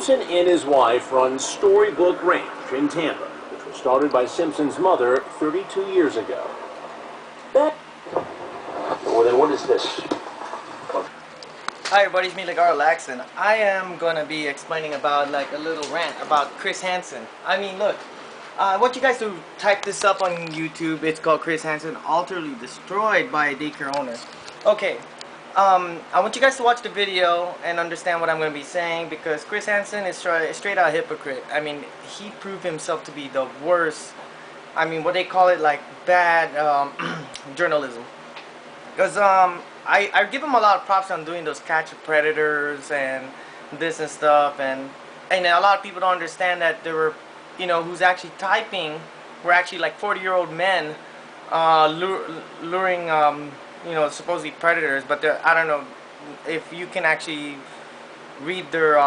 Hansen and his wife run Storybook Ranch in Tampa, which was started by Simpson's mother 32 years ago. Well, then what is this? Hi everybody, it's me, Laxon. I am going to be explaining about like a little rant about Chris Hansen. I mean, look, I want you guys to type this up on YouTube. It's called Chris Hansen, utterly destroyed by a daycare owner. Okay, I want you guys to watch the video and understand what I'm going to be saying, because Chris Hansen is straight out hypocrite. I mean, he proved himself to be the worst, I mean, what they call it, like bad journalism. Because I give him a lot of props on doing those catch of predators and this and stuff, and a lot of people don't understand that there were, who's actually typing were actually like 40-year-old men luring supposedly predators. But I don't know if you can actually read their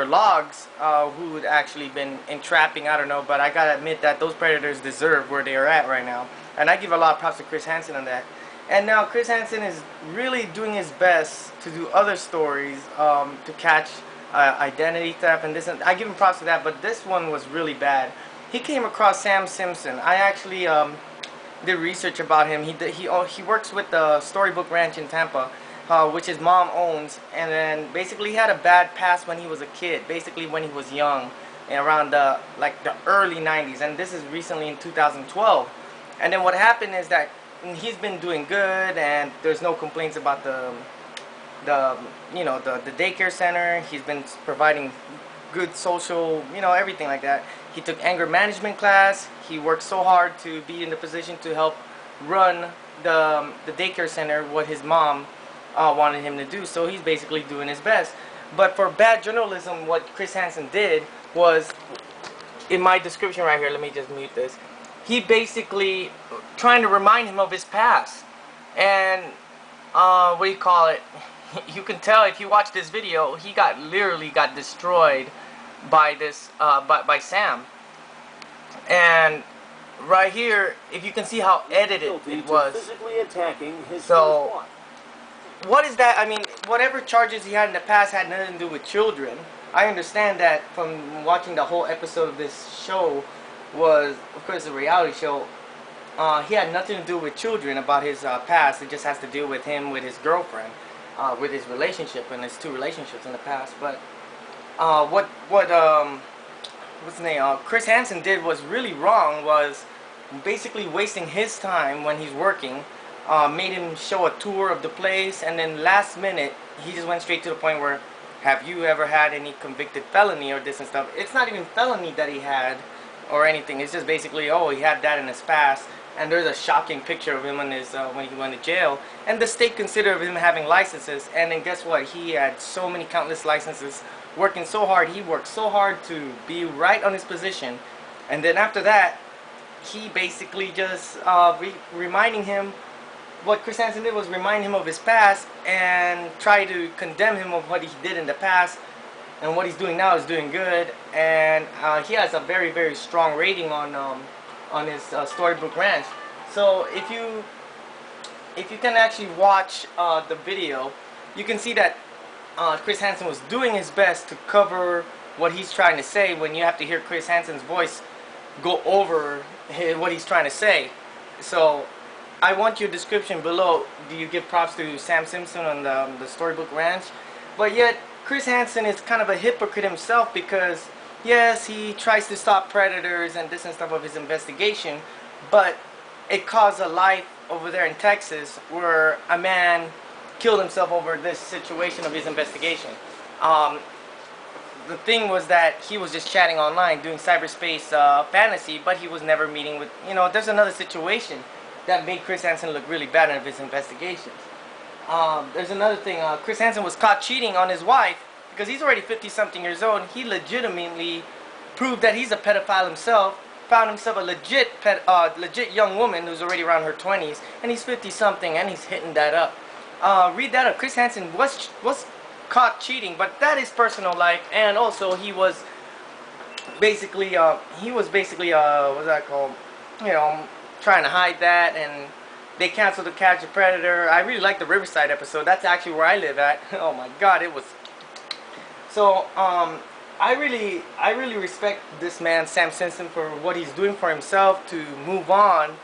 logs, who had actually been entrapping. I don't know, but I gotta admit that those predators deserve where they are at right now, and I give a lot of props to Chris Hansen on that. And now Chris Hansen is really doing his best to do other stories to catch identity theft and this. And I give him props for that, but this one was really bad. He came across Sam Simpson. I actually did research about him. He works with the Storybook Ranch in Tampa, which his mom owns. And then basically he had a bad past when he was a kid. Basically when he was young, and around the early 90s. And this is recently in 2012. And then what happened is that he's been doing good, and there's no complaints about the daycare center. He's been providing good social, everything like that. He took anger management class. He worked so hard to be in the position to help run the daycare center, what his mom wanted him to do. So he's basically doing his best. But for bad journalism, what Chris Hansen did was, in my description right here, let me just mute this. He basically trying to remind him of his past, and what do you call it? You can tell if you watch this video, he literally got destroyed by this by Sam. And right here, if you can see how edited it was. Physically attacking his so what is that? I mean, whatever charges he had in the past had nothing to do with children. I understand that from watching the whole episode of this show. Was, of course, a reality show. He had nothing to do with children about his past. It just has to do with him, with his girlfriend, with his relationship and his two relationships in the past. But what's his name? Chris Hansen did was really wrong. Was basically wasting his time when he's working. Made him show a tour of the place, and then last minute he just went straight to the point where, have you ever had any convicted felony or this and stuff? It's not even felony that he had or anything. It's just basically, oh, he had that in his past, and there's a shocking picture of him in his when he went to jail, and the state considered him having licenses. And then guess what? He had so many countless licenses, working so hard. He worked so hard to be right on his position, and then after that, he basically just reminding him. What Chris Hansen did was remind him of his past and try to condemn him of what he did in the past. And what he's doing now is doing good, and he has a very, very strong rating on his Storybook Ranch. So if you can actually watch the video, you can see that Chris Hansen was doing his best to cover what he's trying to say. When you have to hear Chris Hansen's voice go over what he's trying to say. So I want your description below. Do you give props to Sam Simpson on the Storybook Ranch? But yet Chris Hansen is kind of a hypocrite himself, because yes, he tries to stop predators and this and stuff of his investigation, but it caused a life over there in Texas where a man killed himself over this situation of his investigation. The thing was that he was just chatting online, doing cyberspace fantasy, but he was never meeting with, there's another situation that made Chris Hansen look really bad in his investigations. There's another thing. Chris Hansen was caught cheating on his wife because he's already 50-something years old. He legitimately proved that he's a pedophile himself. Found himself a legit young woman who's already around her 20s, and he's 50-something, and he's hitting that up. Read that up. Chris Hansen was caught cheating, but that is personal life, and also he was basically what's that called? Trying to hide that, and they canceled the Catch a Predator. I really like the Riverside episode. That's actually where I live at. Oh my god, it was. So I really respect this man, Sam Simpson, for what he's doing for himself to move on.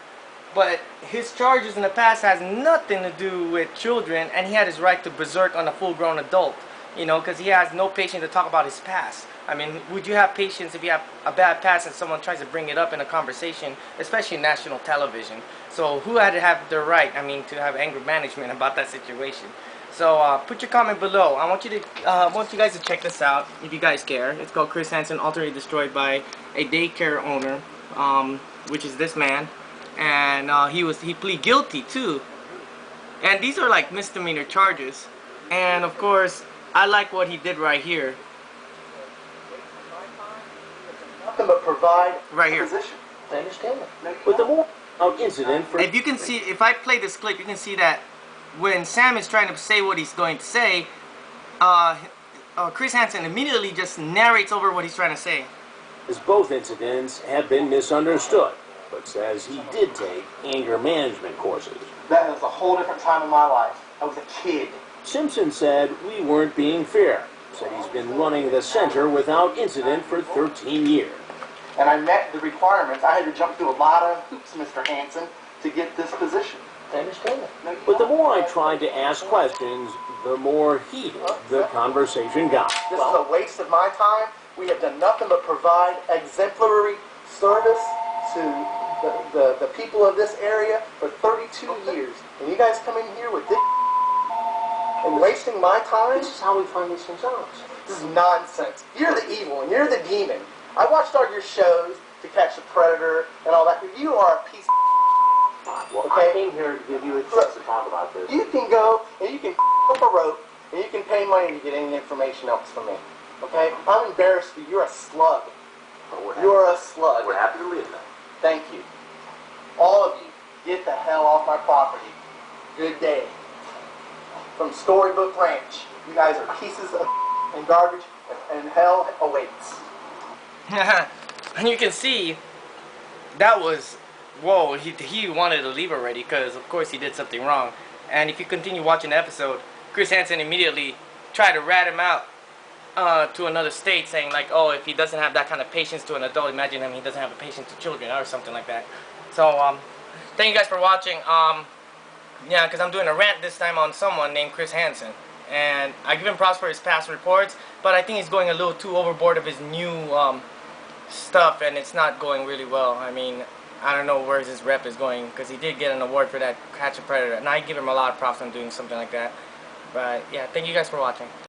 But his charges in the past has nothing to do with children, and he had his right to berserk on a full-grown adult. You know, because he has no patience to talk about his past. I mean, would you have patience if you have a bad past and someone tries to bring it up in a conversation, especially national television? So who had to have the right, I mean, to have anger management about that situation? So put your comment below. I want you guys to check this out if you guys care. It's called Chris Hansen Alternately Destroyed by a Daycare Owner, which is this man, and he plead guilty too. And these are like misdemeanor charges. And of course, I like what he did right here. Nothing but provide Right here. position. I understand that. But the more incident for... If you can see, if I play this clip, you can see that when Sam is trying to say what he's going to say, Chris Hansen immediately just narrates over what he's trying to say. As both incidents have been misunderstood, but says he did take anger management courses. That was a whole different time in my life. I was a kid. Simpson said we weren't being fair. Said he's been running the center without incident for 13 years. And I met the requirements. I had to jump through a lot of hoops, Mr. Hansen, to get this position. I understand that. But the more I tried to ask questions, the more heated the conversation got. This is a waste of my time. We have done nothing but provide exemplary service to the people of this area for 32 years. And you guys come in here with this and wasting my time? This is how we find these things out. This is nonsense. You're the evil and you're the demon. I watched all your shows to catch the predator and all that. You are a piece of Well, okay? I came here to give you a chance to talk about this. You can go and you can up a rope and you can pay money to get any information else from me. Okay? I'm embarrassed for you. You're a slug. You're a slug. We're happy to leave that. Thank you. All of you, get the hell off my property. Good day. From Storybook Ranch, you guys are pieces of and garbage, and hell awaits. And you can see that was, whoa, he wanted to leave already because of course he did something wrong. And if you continue watching the episode, Chris Hansen immediately tried to rat him out to another state, saying like, oh, if he doesn't have that kind of patience to an adult, imagine him, he doesn't have the patience to children or something like that. So thank you guys for watching. Yeah, because I'm doing a rant this time on someone named Chris Hansen. And I give him props for his past reports, but I think he's going a little too overboard of his new stuff, and it's not going really well. I mean, I don't know where his rep is going, because he did get an award for that Catch a Predator, and I give him a lot of props on doing something like that. But yeah, thank you guys for watching.